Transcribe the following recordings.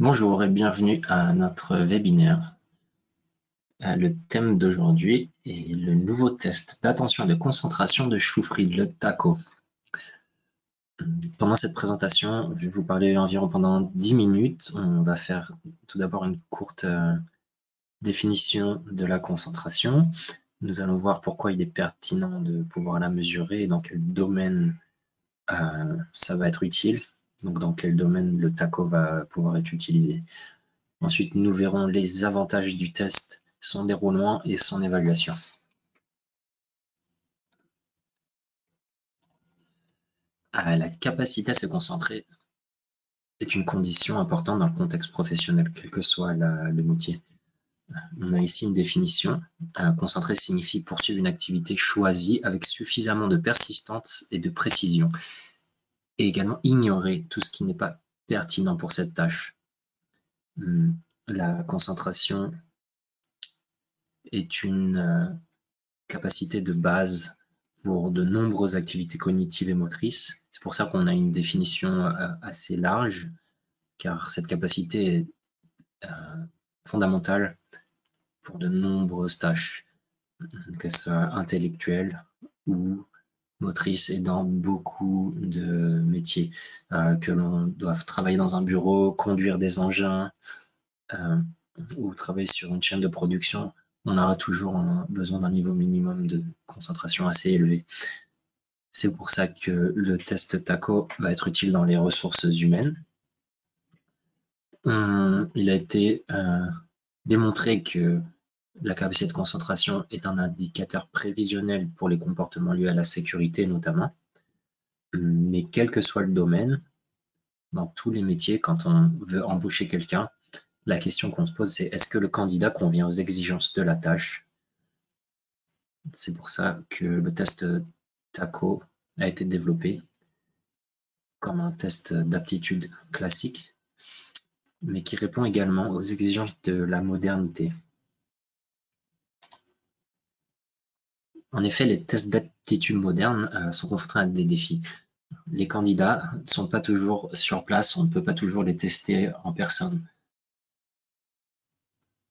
Bonjour et bienvenue à notre webinaire. Le thème d'aujourd'hui est le nouveau test d'attention et de concentration de Shoofread, le TACO. Pendant cette présentation, je vais vous parler environ pendant 10 minutes. On va faire tout d'abord une courte définition de la concentration. Nous allons voir pourquoi il est pertinent de pouvoir la mesurer et dans quel domaine ça va être utile. Donc dans quel domaine le TACO va pouvoir être utilisé. Ensuite, nous verrons les avantages du test, son déroulement et son évaluation. La capacité à se concentrer est une condition importante dans le contexte professionnel, quel que soit le métier. On a ici une définition. Concentrer signifie poursuivre une activité choisie avec suffisamment de persistance et de précision, et également ignorer tout ce qui n'est pas pertinent pour cette tâche. La concentration est une capacité de base pour de nombreuses activités cognitives et motrices. C'est pour ça qu'on a une définition assez large, car cette capacité est fondamentale pour de nombreuses tâches, qu'elles soient intellectuelles ou motrices, et dans beaucoup de métiers, que l'on doive travailler dans un bureau, conduire des engins ou travailler sur une chaîne de production. On aura toujours besoin d'un niveau minimum de concentration assez élevé. C'est pour ça que le test TACO va être utile dans les ressources humaines. Il a été démontré que la capacité de concentration est un indicateur prévisionnel pour les comportements liés à la sécurité notamment. Mais quel que soit le domaine, dans tous les métiers, quand on veut embaucher quelqu'un, la question qu'on se pose, c'est est-ce que le candidat convient aux exigences de la tâche? C'est pour ça que le test TACO a été développé comme un test d'aptitude classique, mais qui répond également aux exigences de la modernité. En effet, les tests d'aptitude modernes sont confrontés à des défis. Les candidats ne sont pas toujours sur place, on ne peut pas toujours les tester en personne.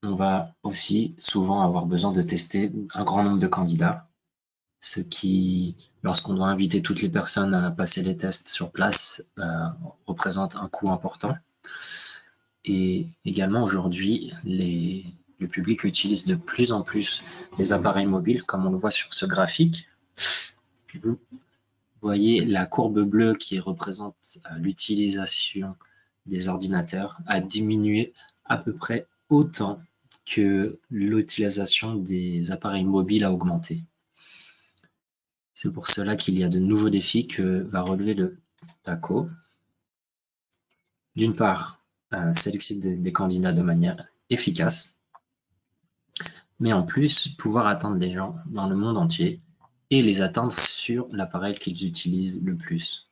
On va aussi souvent avoir besoin de tester un grand nombre de candidats, ce qui, lorsqu'on doit inviter toutes les personnes à passer les tests sur place, représente un coût important. Et également aujourd'hui, le public utilise de plus en plus les appareils mobiles, comme on le voit sur ce graphique. Vous voyez la courbe bleue qui représente l'utilisation des ordinateurs a diminué à peu près autant que l'utilisation des appareils mobiles a augmenté. C'est pour cela qu'il y a de nouveaux défis que va relever le TACO. D'une part, sélectionner des candidats de manière efficace, mais en plus, pouvoir atteindre des gens dans le monde entier et les atteindre sur l'appareil qu'ils utilisent le plus.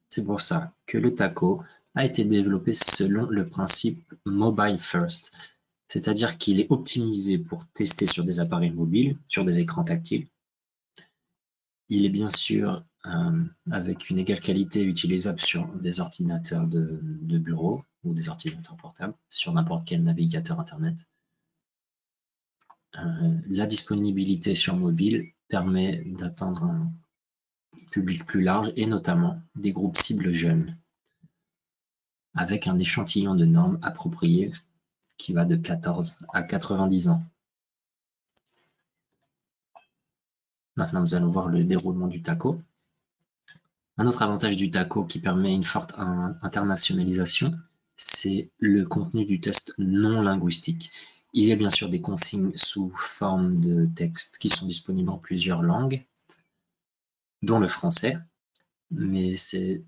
C'est pour ça que le TACO a été développé selon le principe Mobile First, c'est-à-dire qu'il est optimisé pour tester sur des appareils mobiles, sur des écrans tactiles. Il est bien sûr avec une égale qualité utilisable sur des ordinateurs de bureau ou des ordinateurs portables, sur n'importe quel navigateur Internet. La disponibilité sur mobile permet d'atteindre un public plus large et notamment des groupes cibles jeunes, avec un échantillon de normes approprié qui va de 14 à 90 ans. Maintenant, nous allons voir le déroulement du TACO. Un autre avantage du TACO qui permet une forte internationalisation, c'est le contenu du test non linguistique. Il y a bien sûr des consignes sous forme de texte qui sont disponibles en plusieurs langues, dont le français, mais c'est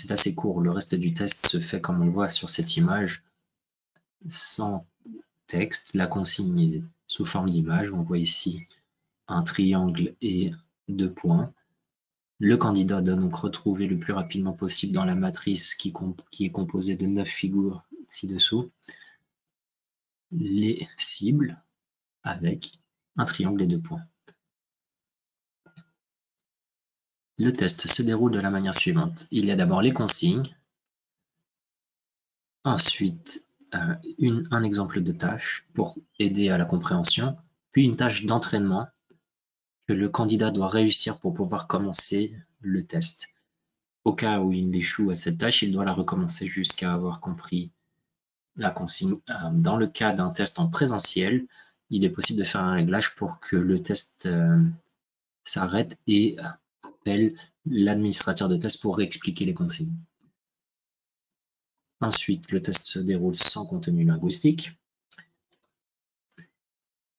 assez court. Le reste du test se fait comme on le voit sur cette image, sans texte. La consigne est sous forme d'image. On voit ici un triangle et 2 points. Le candidat doit donc retrouver le plus rapidement possible dans la matrice qui est composée de 9 figures ci-dessous les cibles avec un triangle et 2 points. Le test se déroule de la manière suivante. Il y a d'abord les consignes, Ensuite, un exemple de tâche pour aider à la compréhension, puis une tâche d'entraînement que le candidat doit réussir pour pouvoir commencer le test. Au cas où il échoue à cette tâche, il doit la recommencer jusqu'à avoir compris la consigne. Dans le cas d'un test en présentiel, il est possible de faire un réglage pour que le test s'arrête et appelle l'administrateur de test pour réexpliquer les consignes. Ensuite, le test se déroule sans contenu linguistique.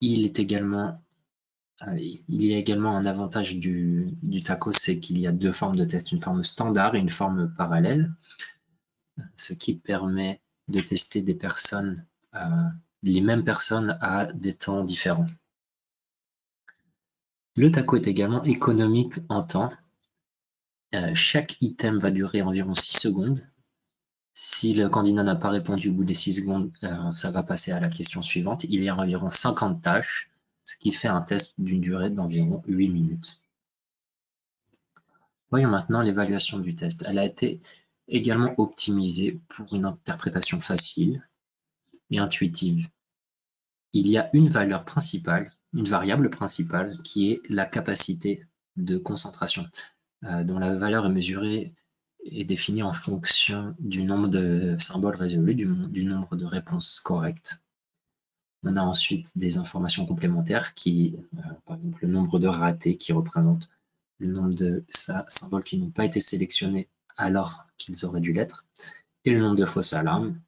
Il y a également un avantage du TACO, c'est qu'il y a deux formes de test, une forme standard et une forme parallèle, ce qui permet de tester des personnes, les mêmes personnes à des temps différents. Le TACO est également économique en temps. Chaque item va durer environ 6 secondes. Si le candidat n'a pas répondu au bout des 6 secondes, ça va passer à la question suivante. Il y a environ 50 tâches, ce qui fait un test d'une durée d'environ 8 minutes. Voyons maintenant l'évaluation du test. Elle a été également optimisée pour une interprétation facile et intuitive. Il y a une valeur principale, une variable principale, qui est la capacité de concentration, dont la valeur est mesurée et définie en fonction du nombre de symboles résolus, du nombre de réponses correctes. On a ensuite des informations complémentaires qui, par exemple, le nombre de ratés qui représente le nombre de symboles qui n'ont pas été sélectionnés alors qu'ils auraient dû l'être, et le nombre de fausses alarmes.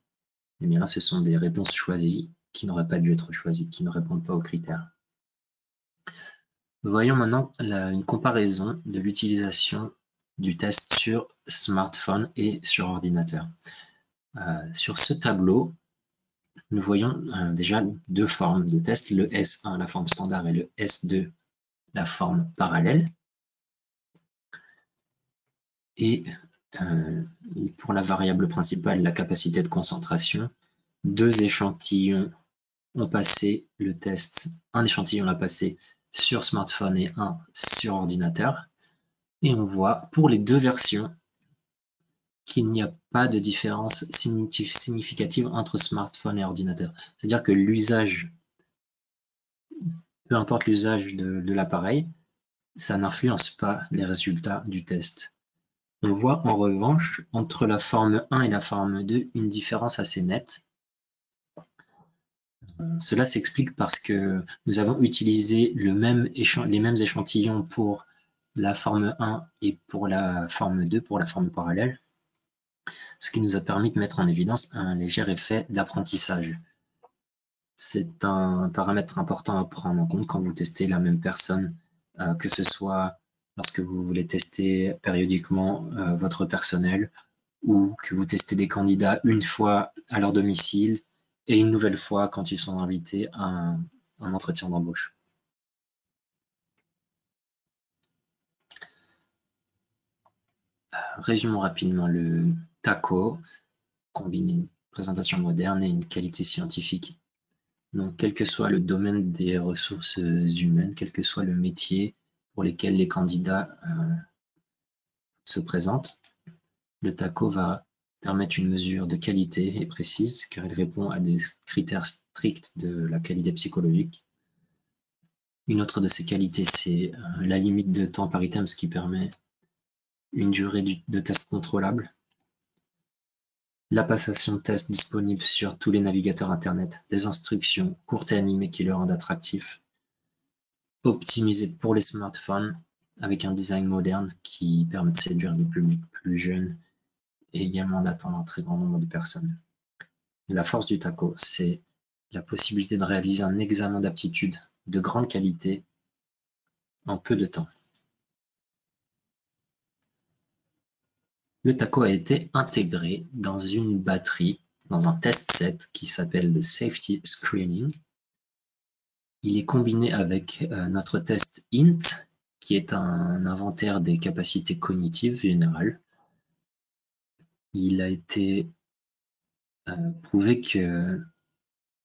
Eh bien là, ce sont des réponses choisies qui n'auraient pas dû être choisies, qui ne répondent pas aux critères. Voyons maintenant une comparaison de l'utilisation du test sur smartphone et sur ordinateur. Sur ce tableau, nous voyons déjà deux formes de test, le S1, la forme standard, et le S2, la forme parallèle. Et pour la variable principale, la capacité de concentration, deux échantillons ont passé le test. Un échantillon l'a passé sur smartphone et un sur ordinateur. Et on voit pour les deux versions qu'il n'y a pas de différence significative entre smartphone et ordinateur. C'est-à-dire que l'usage, peu importe l'usage de l'appareil, ça n'influence pas les résultats du test. On voit en revanche entre la forme 1 et la forme 2 une différence assez nette. Cela s'explique parce que nous avons utilisé les mêmes échantillons pour la forme 1 et pour la forme 2, pour la forme parallèle, ce qui nous a permis de mettre en évidence un léger effet d'apprentissage. C'est un paramètre important à prendre en compte quand vous testez la même personne, que ce soit lorsque vous voulez tester périodiquement votre personnel ou que vous testez des candidats une fois à leur domicile et une nouvelle fois quand ils sont invités à un entretien d'embauche. Résumons rapidement le TACO, combine une présentation moderne et une qualité scientifique. Donc, quel que soit le domaine des ressources humaines, quel que soit le métier pour lesquels les candidats se présentent, le TACO va permettre une mesure de qualité et précise car il répond à des critères stricts de la qualité psychologique. Une autre de ces qualités, c'est la limite de temps par item, ce qui permet une durée de test contrôlable. La passation de test disponible sur tous les navigateurs Internet, des instructions courtes et animées qui le rendent attractif. Optimisé pour les smartphones avec un design moderne qui permet de séduire des publics plus jeunes et également d'atteindre un très grand nombre de personnes. La force du TACO, c'est la possibilité de réaliser un examen d'aptitude de grande qualité en peu de temps. Le TACO a été intégré dans une batterie, dans un test set qui s'appelle le Safety Screening. Il est combiné avec notre test INT, qui est un inventaire des capacités cognitives générales. Il a été prouvé que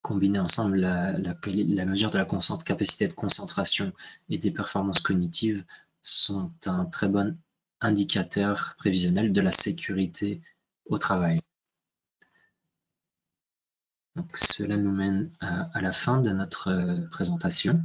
combiner ensemble la mesure de la capacité de concentration et des performances cognitives sont un très bon indicateur prévisionnel de la sécurité au travail. Donc, cela nous mène à la fin de notre présentation.